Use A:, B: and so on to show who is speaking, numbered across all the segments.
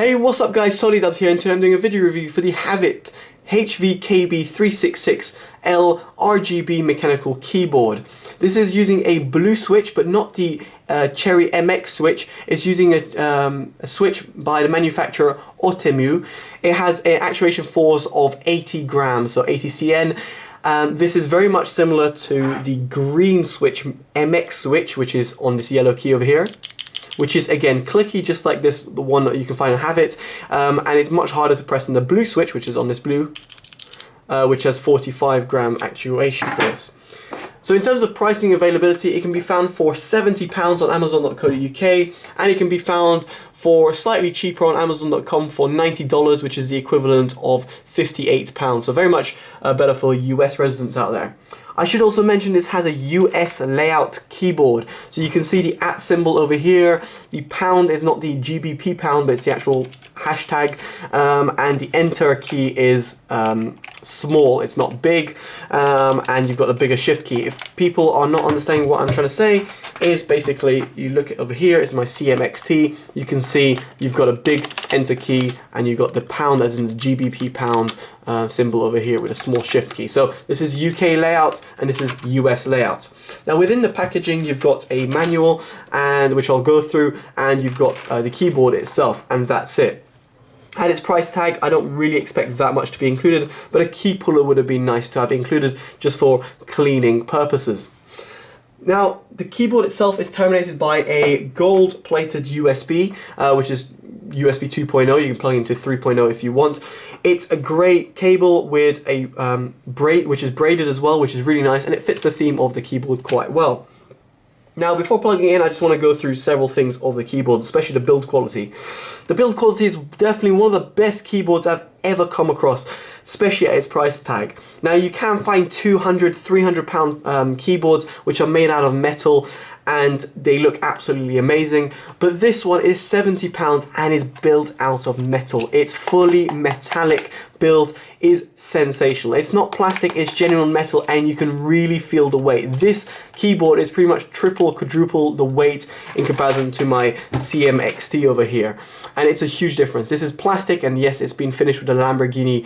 A: Hey, what's up guys, Totallydubbed here, and today I'm doing a video review for the HAVIT HV-KB366L RGB mechanical keyboard. This is using a blue switch, but not the Cherry MX switch. It's using a switch by the manufacturer Otemu. It has an actuation force of 80 grams, so 80 cn. This is very much similar to the green switch, MX switch, which is on this yellow key over here, which is again clicky, just like this, the one that you can find on HAVIT, and it's much harder to press than the blue switch, which is on this blue, which has 45 gram actuation force. So in terms of pricing availability, it can be found for £70 on Amazon.co.uk, and it can be found for slightly cheaper on Amazon.com for $90, which is the equivalent of £58. So very much better for US residents out there. I should also mention this has a US layout keyboard. So you can see the @ symbol over here. The pound is not the GBP pound, but it's the actual hashtag. And the enter key is small, it's not big. And you've got the bigger shift key. If people are not understanding what I'm trying to say, is basically you look at over here, it's my CMXT. You can see you've got a big enter key, and you've got the pound as in the GBP pound symbol over here with a small shift key. So this is UK layout and this is US layout. Now within the packaging you've got a manual, and which I'll go through, and you've got the keyboard itself, and that's it. At its price tag, I don't really expect that much to be included, but a key puller would have been nice to have included just for cleaning purposes. Now, the keyboard itself is terminated by a gold-plated USB, which is USB 2.0. You can plug into 3.0 if you want. It's a grey cable with a braid, which is braided as well, which is really nice, and it fits the theme of the keyboard quite well. Now, before plugging it in, I just want to go through several things of the keyboard, especially the build quality. The build quality is definitely one of the best keyboards I've ever come across, especially at its price tag. Now, you can find £200, £300 keyboards which are made out of metal, and they look absolutely amazing, but this one is £70 and is built out of metal. It's fully metallic build, is sensational. It's not plastic, it's genuine metal, and you can really feel the weight. This keyboard is pretty much triple, quadruple the weight in comparison to my CMXT over here, and it's a huge difference. This is plastic, and yes, it's been finished with a Lamborghini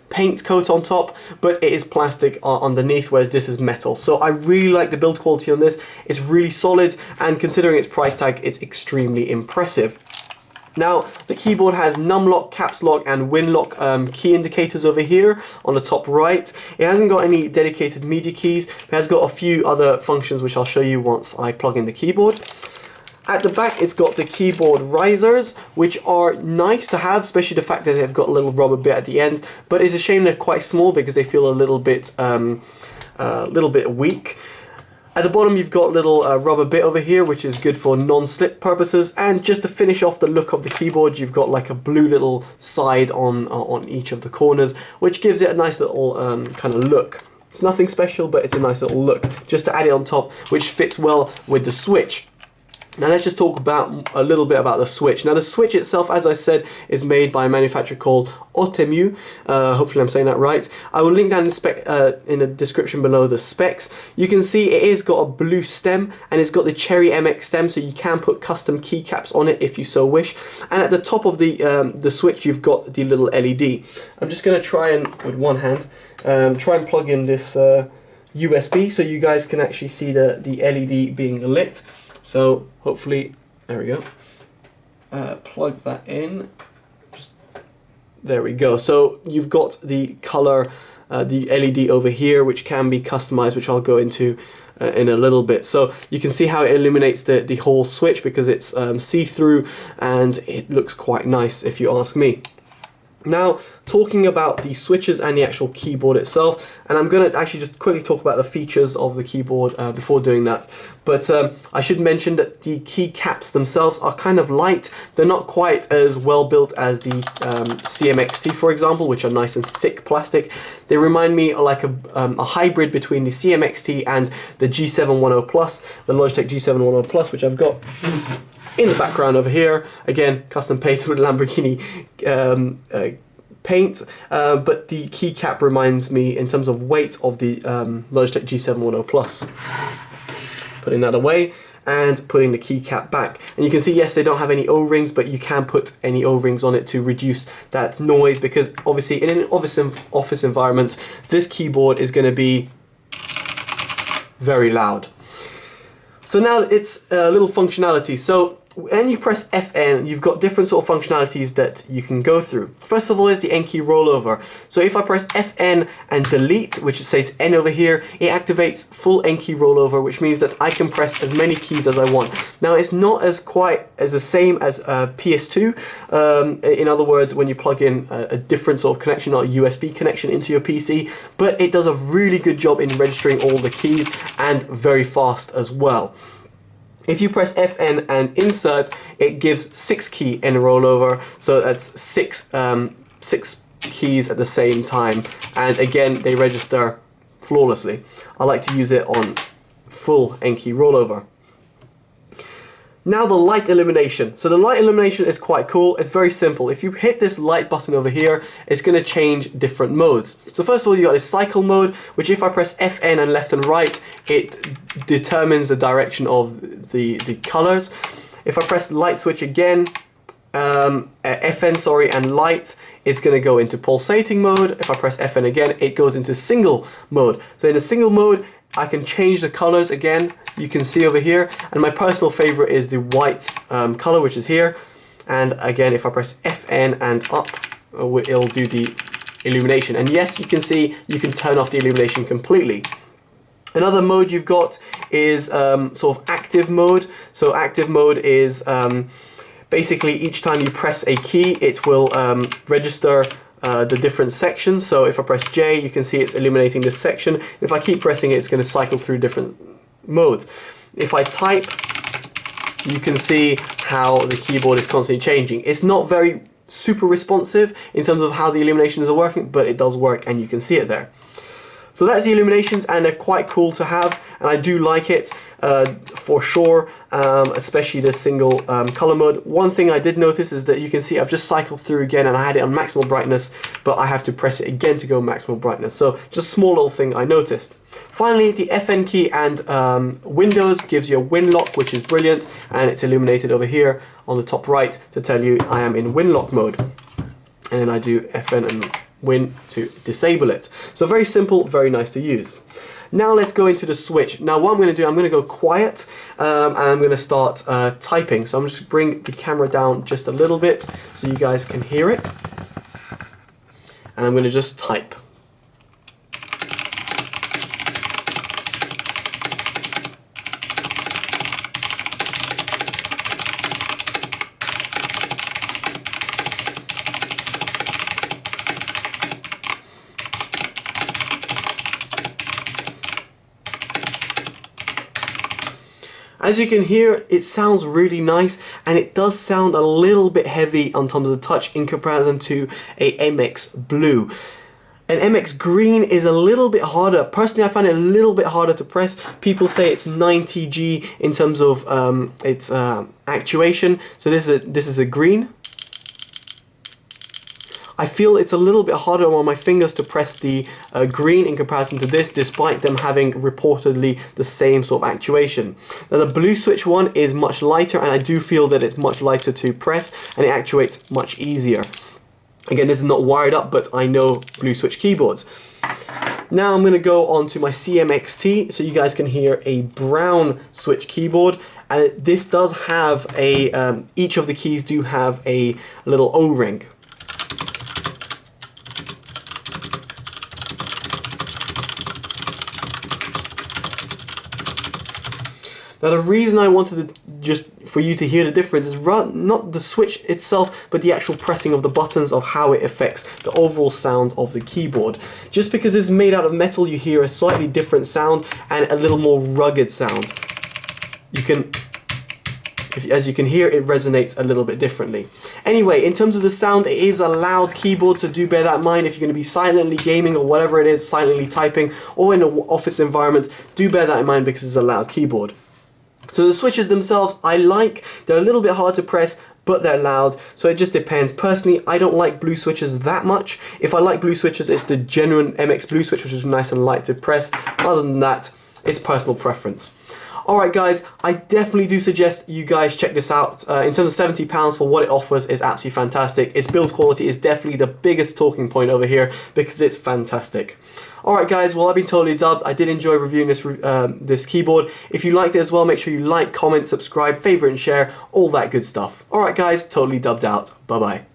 A: paint coat on top, but it is plastic underneath, whereas this is metal. So I really like the build quality on this. It's really solid, and considering its price tag, it's extremely impressive. Now, the keyboard has numlock, caps lock, and win lock key indicators over here on the top right. It hasn't got any dedicated media keys. It has got a few other functions which I'll show you once I plug in the keyboard. At the back, it's got the keyboard risers, which are nice to have, especially the fact that they've got a little rubber bit at the end, but it's a shame they're quite small because they feel a little bit weak. At the bottom you've got a little rubber bit over here, which is good for non-slip purposes, and just to finish off the look of the keyboard, you've got like a blue little side on each of the corners, which gives it a nice little kind of look. It's nothing special, but it's a nice little look, just to add it on top, which fits well with the switch. Now let's just talk about a little bit about the switch. Now the switch itself, as I said, is made by a manufacturer called Otemu. Hopefully I'm saying that right. I will link down in the description below the specs. You can see it has got a blue stem, and it's got the Cherry MX stem, so you can put custom keycaps on it if you so wish. And at the top of the switch, you've got the little LED. I'm just going to try and, with one hand, try and plug in this USB so you guys can actually see the LED being lit. So hopefully, there we go, plug that in, there we go. So you've got the color, the LED over here, which can be customized, which I'll go into in a little bit. So you can see how it illuminates the whole switch because it's see-through, and it looks quite nice if you ask me. Now, talking about the switches and the actual keyboard itself, and I'm going to actually just quickly talk about the features of the keyboard before doing that. But I should mention that the keycaps themselves are kind of light. They're not quite as well built as the CMXT, for example, which are nice and thick plastic. They remind me of like a hybrid between the CMXT and the G710 Plus, the Logitech G710 Plus, which I've got in the background over here. Again, custom painted with Lamborghini paint, but the keycap reminds me in terms of weight of the Logitech G710 Plus. Putting that away, and putting the keycap back. And you can see, yes, they don't have any O-rings, but you can put any O-rings on it to reduce that noise, because obviously in an office environment, this keyboard is going to be very loud. So now it's a little functionality. So when you press FN, you've got different sort of functionalities that you can go through. First of all is the Enqueue Rollover. So if I press FN and delete, which says N over here, it activates full Enqueue Rollover, which means that I can press as many keys as I want. Now it's not as quite as the same as PS2. In other words, when you plug in a different sort of connection, not a USB connection into your PC, but it does a really good job in registering all the keys and very fast as well. If you press FN and insert, it gives 6 key N rollover, so that's six keys at the same time, and again they register flawlessly. I like to use it on full Enqueue rollover. Now the light illumination. So the light illumination is quite cool. It's very simple. If you hit this light button over here, it's going to change different modes. So first of all, you got this cycle mode, which if I press FN and left and right, it determines the direction of the colors. If I press light switch again, FN, sorry, and light, it's going to go into pulsating mode. If I press FN again, it goes into single mode. So in a single mode, I can change the colors again, you can see over here, and my personal favorite is the white color, which is here. And again, if I press FN and up, it'll do the illumination. And yes, you can see you can turn off the illumination completely. Another mode you've got is sort of active mode. So active mode is basically each time you press a key, it will register the different sections. So if I press J, you can see it's illuminating this section. If I keep pressing it, it's going to cycle through different modes. If I type, you can see how the keyboard is constantly changing. It's not very super responsive in terms of how the illuminations are working, but it does work and you can see it there. So that's the illuminations, and they're quite cool to have, and I do like it for sure, especially the single color mode. One thing I did notice is that you can see I've just cycled through again and I had it on maximal brightness, but I have to press it again to go maximal brightness. So just a small little thing I noticed. Finally, the FN key and Windows gives you a win lock, which is brilliant, and it's illuminated over here on the top right to tell you I am in win lock mode. And then I do FN and Win to disable it. So very simple, very nice to use. Now let's go into the switch. Now what I'm going to do, I'm going to go quiet and I'm going to start typing. So I'm just bring the camera down just a little bit so you guys can hear it. And I'm going to just type. As you can hear, it sounds really nice, and it does sound a little bit heavy on terms of the touch in comparison to a MX Blue. An MX Green is a little bit harder. Personally, I find it a little bit harder to press. People say it's 90G in terms of its actuation. So this is a green. I feel it's a little bit harder on my fingers to press the green in comparison to this, despite them having reportedly the same sort of actuation. Now the blue switch one is much lighter, and I do feel that it's much lighter to press and it actuates much easier. Again, this is not wired up, but I know blue switch keyboards. Now I'm going to go on to my CMXT so you guys can hear a brown switch keyboard. And this does have a, each of the keys do have a little O-ring. Now the reason I wanted to just for you to hear the difference is not the switch itself, but the actual pressing of the buttons, of how it affects the overall sound of the keyboard. Just because it's made out of metal, you hear a slightly different sound and a little more rugged sound. You can, as you can hear, it resonates a little bit differently. Anyway, in terms of the sound, it is a loud keyboard, so do bear that in mind. If you're going to be silently gaming or whatever it is, silently typing, or in an office environment, do bear that in mind because it's a loud keyboard. So the switches themselves, I like. They're a little bit hard to press, but they're loud, so it just depends. Personally, I don't like blue switches that much. If I like blue switches, it's the genuine MX Blue switch, which is nice and light to press. Other than that, it's personal preference. Alright guys, I definitely do suggest you guys check this out. In terms of £70 for what it offers is absolutely fantastic. Its build quality is definitely the biggest talking point over here because it's fantastic. Alright guys, well I've been Totally Dubbed. I did enjoy reviewing this keyboard. If you liked it as well, make sure you like, comment, subscribe, favourite and share, all that good stuff. Alright guys, Totally Dubbed out. Bye bye.